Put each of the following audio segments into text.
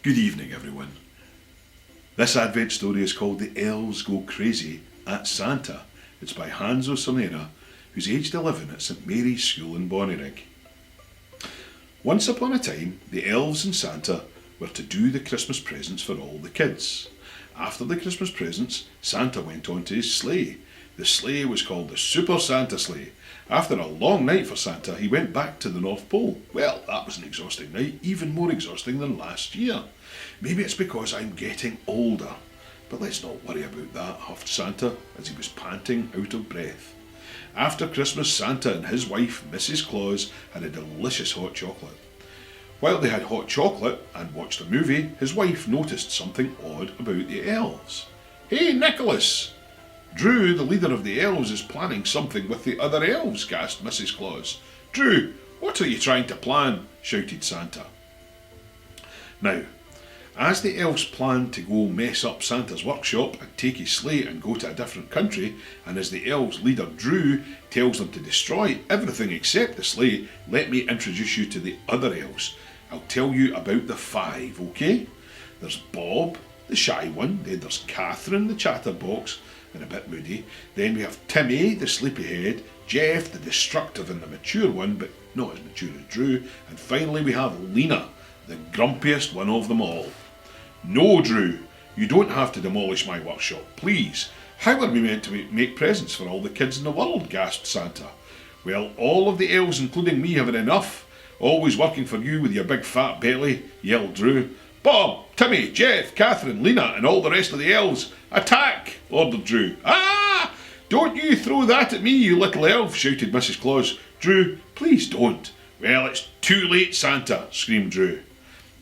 Good evening, everyone. This Advent story is called The Elves Go Crazy at Santa. It's by Hans O'Cernera, who's aged 11 at St Mary's School in Bonnyrigg. Once upon a time, the elves and Santa were to do the Christmas presents for all the kids. After the Christmas presents, Santa went on to his sleigh. The sleigh was called the Super Santa Sleigh. After a long night for Santa, he went back to the North Pole. Well, that was an exhausting night, even more exhausting than last year. Maybe it's because I'm getting older. But let's not worry about that, huffed Santa as he was panting out of breath. After Christmas, Santa and his wife, Mrs. Claus, had a delicious hot chocolate. While they had hot chocolate and watched a movie, his wife noticed something odd about the elves. "Hey, Nicholas! Drew, the leader of the elves, is planning something with the other elves," gasped Mrs. Claus. "Drew, what are you trying to plan?" shouted Santa. Now, as the elves planned to go mess up Santa's workshop and take his sleigh and go to a different country, and as the elves' leader Drew tells them to destroy everything except the sleigh, let me introduce you to the other elves. I'll tell you about the 5, okay? There's Bob, the shy one, then there's Catherine, the chatterbox, and a bit moody. Then we have Timmy, the sleepyhead, Jeff, the destructive and the mature one, but not as mature as Drew, and finally we have Lena, the grumpiest one of them all. "No, Drew, you don't have to demolish my workshop, please. How are we meant to make presents for all the kids in the world?" gasped Santa. "Well, all of the elves, including me, have had enough. Always working for you with your big fat belly," yelled Drew. "Bob, Timmy, Jeff, Catherine, Lena, and all the rest of the elves, attack!" ordered Drew. "Ah! Don't you throw that at me, you little elf!" shouted Mrs. Claus. "Drew, please don't." "Well, it's too late, Santa," screamed Drew.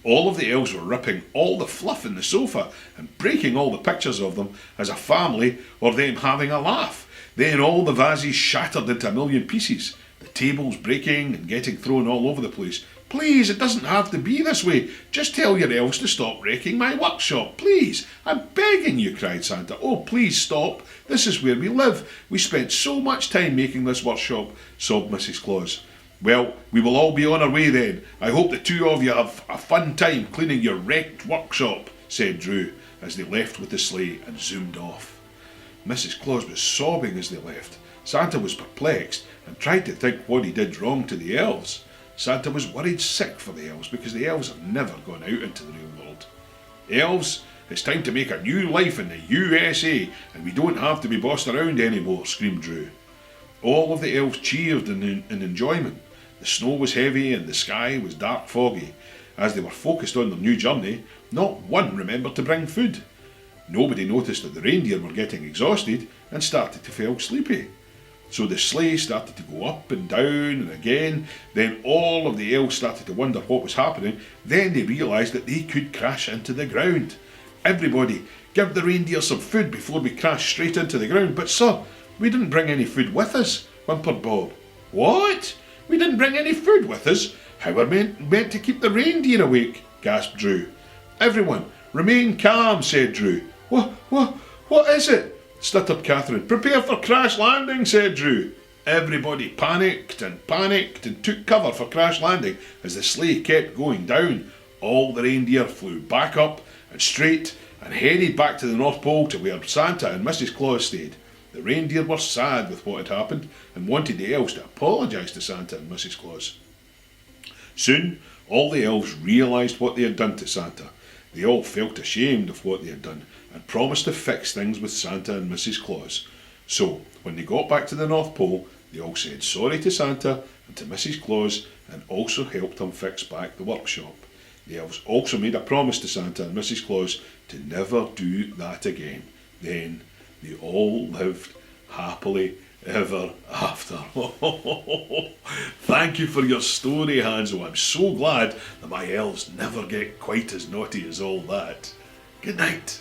All of the elves were ripping all the fluff in the sofa and breaking all the pictures of them as a family or them having a laugh. Then all the vases shattered into a million pieces, the tables breaking and getting thrown all over the place. "Please, it doesn't have to be this way. Just tell your elves to stop wrecking my workshop. Please, I'm begging you," cried Santa. "Oh, please stop. This is where we live. We spent so much time making this workshop," sobbed Mrs. Claus. "Well, we will all be on our way then. I hope the two of you have a fun time cleaning your wrecked workshop," said Drew, as they left with the sleigh and zoomed off. Mrs. Claus was sobbing as they left. Santa was perplexed and tried to think what he did wrong to the elves. Santa was worried sick for the elves because the elves have never gone out into the real world. "Elves, it's time to make a new life in the USA, and we don't have to be bossed around anymore," screamed Drew. All of the elves cheered in enjoyment. The snow was heavy and the sky was dark foggy. As they were focused on their new journey, not one remembered to bring food. Nobody noticed that the reindeer were getting exhausted and started to feel sleepy. So the sleigh started to go up and down and again. Then all of the elves started to wonder what was happening. Then they realised that they could crash into the ground. "Everybody, give the reindeer some food before we crash straight into the ground." "But sir, we didn't bring any food with us," whimpered Bob. "What? We didn't bring any food with us? How are we meant to keep the reindeer awake?" gasped Drew. "Everyone, remain calm," said Drew. What is it?" stuttered Catherine. "Prepare for crash landing," said Drew. Everybody panicked and took cover for crash landing as the sleigh kept going down. All the reindeer flew back up and straight and headed back to the North Pole to where Santa and Mrs. Claus stayed. The reindeer were sad with what had happened and wanted the elves to apologise to Santa and Mrs. Claus. Soon, all the elves realised what they had done to Santa. They all felt ashamed of what they had done and promised to fix things with Santa and Mrs. Claus. So, when they got back to the North Pole, they all said sorry to Santa and to Mrs. Claus and also helped them fix back the workshop. The elves also made a promise to Santa and Mrs. Claus to never do that again. Then they all lived happily ever after. Thank you for your story, Hansel. I'm so glad that my elves never get quite as naughty as all that. Good night.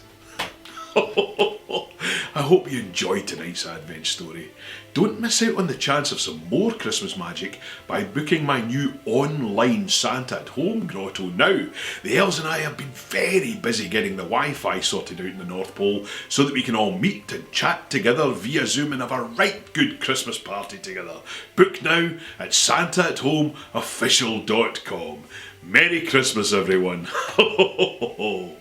I hope you enjoyed tonight's Advent story. Don't miss out on the chance of some more Christmas magic by booking my new online Santa at Home grotto now. The elves and I have been very busy getting the Wi-Fi sorted out in the North Pole so that we can all meet and chat together via Zoom and have a right good Christmas party together. Book now at santaathomeofficial.com. Merry Christmas, everyone. Ho, ho, ho, ho, ho.